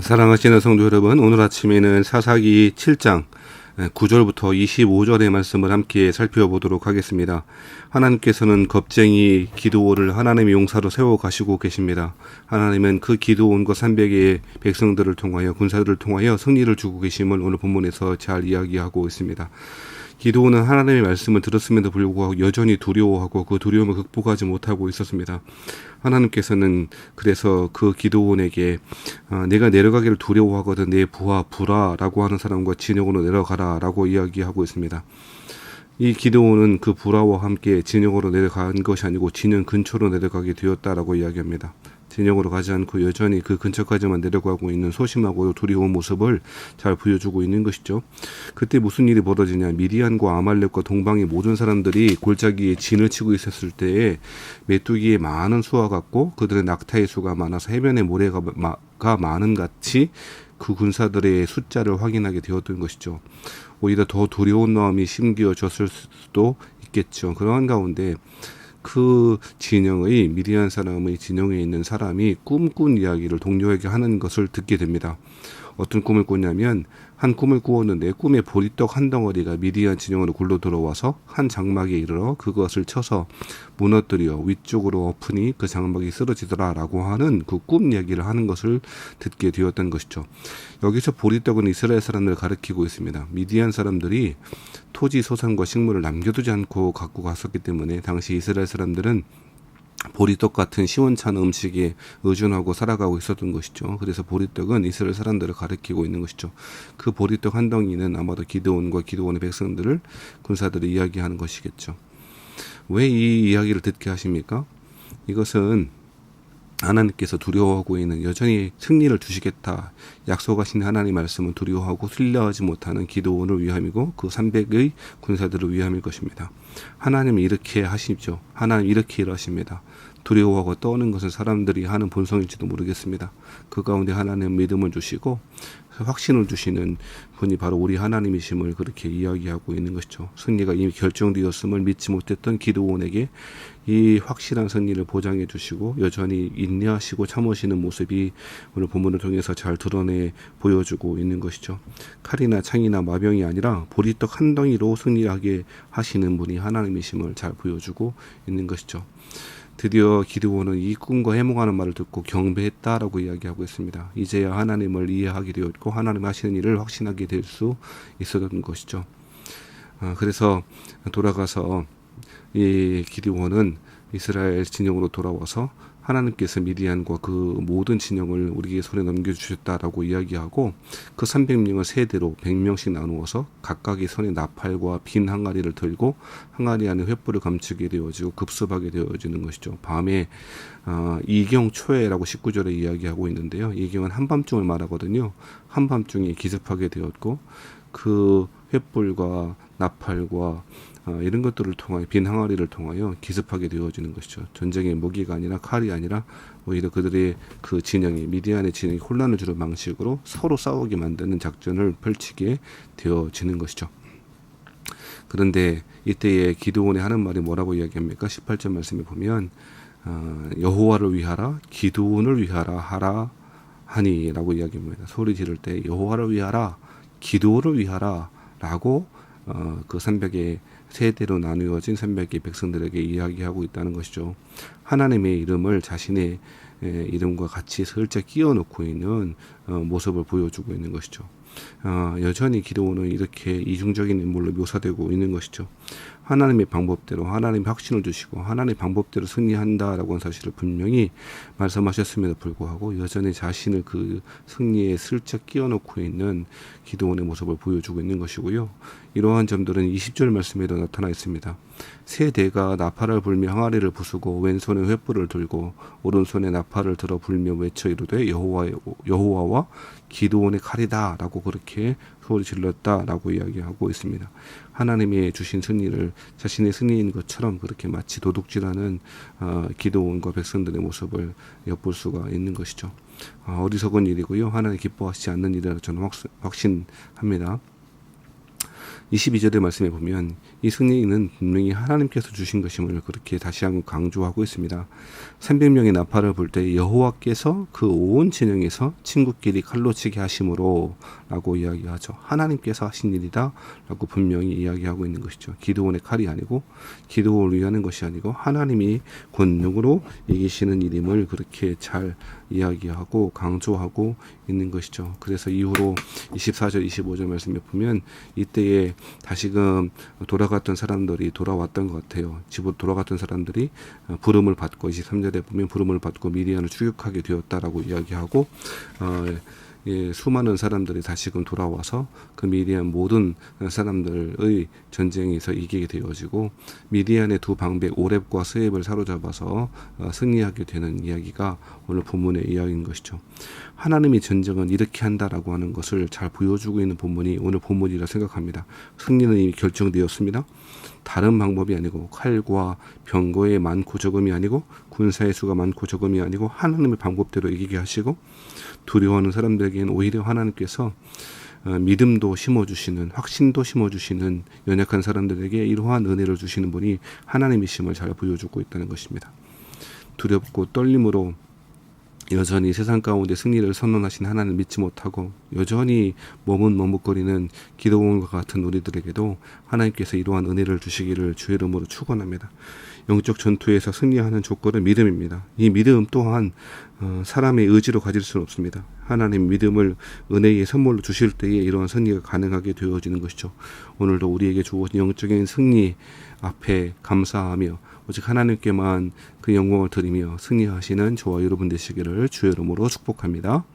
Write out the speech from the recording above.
사랑하시는 성도 여러분, 오늘 아침에는 사사기 7장 9절부터 25절의 말씀을 함께 살펴보도록 하겠습니다. 하나님께서는 겁쟁이 기드온을 하나님의 용사로 세워 가시고 계십니다. 하나님은 그 기드온과 300의 백성들을 통하여, 군사들을 통하여 승리를 주고 계심을 오늘 본문에서 잘 이야기하고 있습니다. 기드온은 하나님의 말씀을 들었음에도 불구하고 여전히 두려워하고 그 두려움을 극복하지 못하고 있었습니다. 하나님께서는 그래서 그 기드온에게 내가 내려가기를 두려워하거든 내 부하 부라라고 하는 사람과 진영으로 내려가라라고 이야기하고 있습니다. 이 기드온은 그 부라와 함께 진영으로 내려간 것이 아니고 진영 근처로 내려가게 되었다라고 이야기합니다. 진영으로 가지 않고 여전히 그 근처까지만 내려가고 있는 소심하고 두려운 모습을 잘 보여주고 있는 것이죠. 그때 무슨 일이 벌어지냐, 미디안과 아말렉과 동방의 모든 사람들이 골짜기에 진을 치고 있었을 때에 메뚜기의 많은 수와 같고 그들의 낙타의 수가 많아서 해변의 모래가 많은 같이 그 군사들의 숫자를 확인하게 되었던 것이죠. 오히려 더 두려운 마음이 심겨졌을 수도 있겠죠. 그러한 가운데 그 진영의 미디안 사람의 진영에 있는 사람이 꿈꾼 이야기를 동료에게 하는 것을 듣게 됩니다. 어떤 꿈을 꿨냐면 한 꿈을 꾸었는데 꿈에 보리떡 한 덩어리가 미디안 진영으로 굴러 들어와서 한 장막에 이르러 그것을 쳐서 무너뜨려 위쪽으로 엎으니 그 장막이 쓰러지더라라고 하는 그 꿈 이야기를 하는 것을 듣게 되었던 것이죠. 여기서 보리떡은 이스라엘 사람들을 가리키고 있습니다. 미디안 사람들이 토지 소산과 식물을 남겨두지 않고 갖고 갔었기 때문에 당시 이스라엘 사람들은 보리떡 같은 시원찮은 음식에 의존하고 살아가고 있었던 것이죠. 그래서 보리떡은 이스라엘 사람들을 가리키고 있는 것이죠. 그 보리떡 한 덩이는 아마도 기드온과 기드온의 백성들을 군사들이 이야기하는 것이겠죠. 왜 이 이야기를 듣게 하십니까? 이것은 하나님께서 두려워하고 있는, 여전히 승리를 주시겠다 약속하신 하나님 말씀은 두려워하고 신뢰하지 못하는 기드온을 위함이고 그 300의 군사들을 위함일 것입니다. 하나님은 이렇게 하시죠. 하나님 이렇게 일하십니다. 두려워하고 떠는 것은 사람들이 하는 본성일지도 모르겠습니다. 그 가운데 하나님은 믿음을 주시고 확신을 주시는 분이 바로 우리 하나님이심을 그렇게 이야기하고 있는 것이죠. 승리가 이미 결정되었음을 믿지 못했던 기드온에게 이 확실한 승리를 보장해 주시고 여전히 인내하시고 참으시는 모습이 오늘 본문을 통해서 잘 드러내 보여주고 있는 것이죠. 칼이나 창이나 마병이 아니라 보리떡 한 덩이로 승리하게 하시는 분이 하나님이심을 잘 보여주고 있는 것이죠. 드디어 기드온은 이 꿈과 해몽하는 말을 듣고 경배했다라고 이야기하고 있습니다. 이제야 하나님을 이해하게 되었고 하나님 하시는 일을 확신하게 될 수 있었던 것이죠. 그래서 돌아가서 이 기드온은 이스라엘 진영으로 돌아와서 하나님께서 미디안과 그 모든 진영을 우리에게 손에 넘겨주셨다라고 이야기하고 그 300명을 세대로 100명씩 나누어서 각각의 손에 나팔과 빈 항아리를 들고 항아리 안에 횃불을 감추게 되어지고 급습하게 되어지는 것이죠. 밤에 이경 초에라고 19절에 이야기하고 있는데요. 이경은 한밤중을 말하거든요. 한밤중에 기습하게 되었고 그 횃불과 나팔과 이런 것들을 통하여 빈 항아리를 통하여 기습하게 되어지는 것이죠. 전쟁의 무기가 아니라 칼이 아니라 오히려 그들의 그 진영이 미디안의 진영이 혼란을 주는 방식으로 서로 싸우게 만드는 작전을 펼치게 되어지는 것이죠. 그런데 이때에 기드온이 하는 말이 뭐라고 이야기합니까? 18절 말씀에 보면 여호와를 위하라 기드온을 위하라 하라 하니라고 이야기합니다. 소리 지를 때 여호와를 위하라 기드온을 위하라 라고 그 300의 세대로 나누어진 300의 백성들에게 이야기하고 있다는 것이죠. 하나님의 이름을 자신의 이름과 같이 슬쩍 끼워 넣고 있는 모습을 보여주고 있는 것이죠. 여전히 기드온은 이렇게 이중적인 인물로 묘사되고 있는 것이죠. 하나님의 방법대로 하나님의 확신을 주시고 하나님의 방법대로 승리한다라고 하는 사실을 분명히 말씀하셨음에도 불구하고 여전히 자신을 그 승리에 슬쩍 끼워 넣고 있는 기드온의 모습을 보여주고 있는 것이고요. 이러한 점들은 20절 말씀에도 나타나 있습니다. 세 대가 나팔을 불며 항아리를 부수고 왼손에 횃불을 들고 오른손에 나팔을 들어 불며 외쳐 이르되 여호와와 기드온의 칼이다 라고 그렇게 소리 질렀다라고 이야기하고 있습니다. 하나님이 주신 승리를 자신의 승리인 것처럼 그렇게 마치 도둑질하는 기드온과 백성들의 모습을 엿볼 수가 있는 것이죠. 어리석은 일이고요. 하나님 기뻐하시지 않는 일이라 저는 확신합니다. 22절의 말씀에 보면 이 승리는 분명히 하나님께서 주신 것임을 그렇게 다시 한번 강조하고 있습니다. 300명의 나팔을 불 때 여호와께서 그 온 진영에서 친구끼리 칼로 치게 하심으로 라고 이야기하죠. 하나님께서 하신 일이다 라고 분명히 이야기하고 있는 것이죠. 기드온의 칼이 아니고 기드온을 위하는 것이 아니고 하나님이 권능으로 이기시는 일임을 그렇게 잘 이야기하고 강조하고 있는 것이죠. 그래서 이후로 24절 25절 말씀에 보면 이때에 다시금 돌아갔던 사람들이 돌아왔던 것 같아요. 집으로 돌아갔던 사람들이 부름을 받고 23절에 보면 부름을 받고 미디안을 추격하게 되었다라고 이야기하고 수많은 사람들이 다시금 돌아와서 그 미디안 모든 사람들의 전쟁에서 이기게 되어지고 미디안의 두 방백 오렙과 스웹을 사로잡아서 승리하게 되는 이야기가 오늘 본문의 이야기인 것이죠. 하나님이 전쟁은 이렇게 한다라고 하는 것을 잘 보여주고 있는 본문이 오늘 본문이라 생각합니다. 승리는 이미 결정되었습니다. 다른 방법이 아니고 칼과 병거의 많고 적음이 아니고 군사의 수가 많고 적음이 아니고 하나님의 방법대로 이기게 하시고 두려워하는 사람들에게는 오히려 하나님께서 믿음도 심어주시는 확신도 심어주시는 연약한 사람들에게 이러한 은혜를 주시는 분이 하나님이심을 잘 보여주고 있다는 것입니다. 두렵고 떨림으로 여전히 세상 가운데 승리를 선언하신 하나님을 믿지 못하고 여전히 머뭇머뭇거리는 기도원과 같은 우리들에게도 하나님께서 이러한 은혜를 주시기를 주의 이름으로 축원합니다. 영적 전투에서 승리하는 조건은 믿음입니다. 이 믿음 또한 사람의 의지로 가질 수는 없습니다. 하나님 믿음을 은혜의 선물로 주실 때에 이러한 승리가 가능하게 되어지는 것이죠. 오늘도 우리에게 주어진 영적인 승리 앞에 감사하며 오직 하나님께만 그 영광을 드리며 승리하시는 저와 여러분 되시기를 주의 이름으로 축복합니다.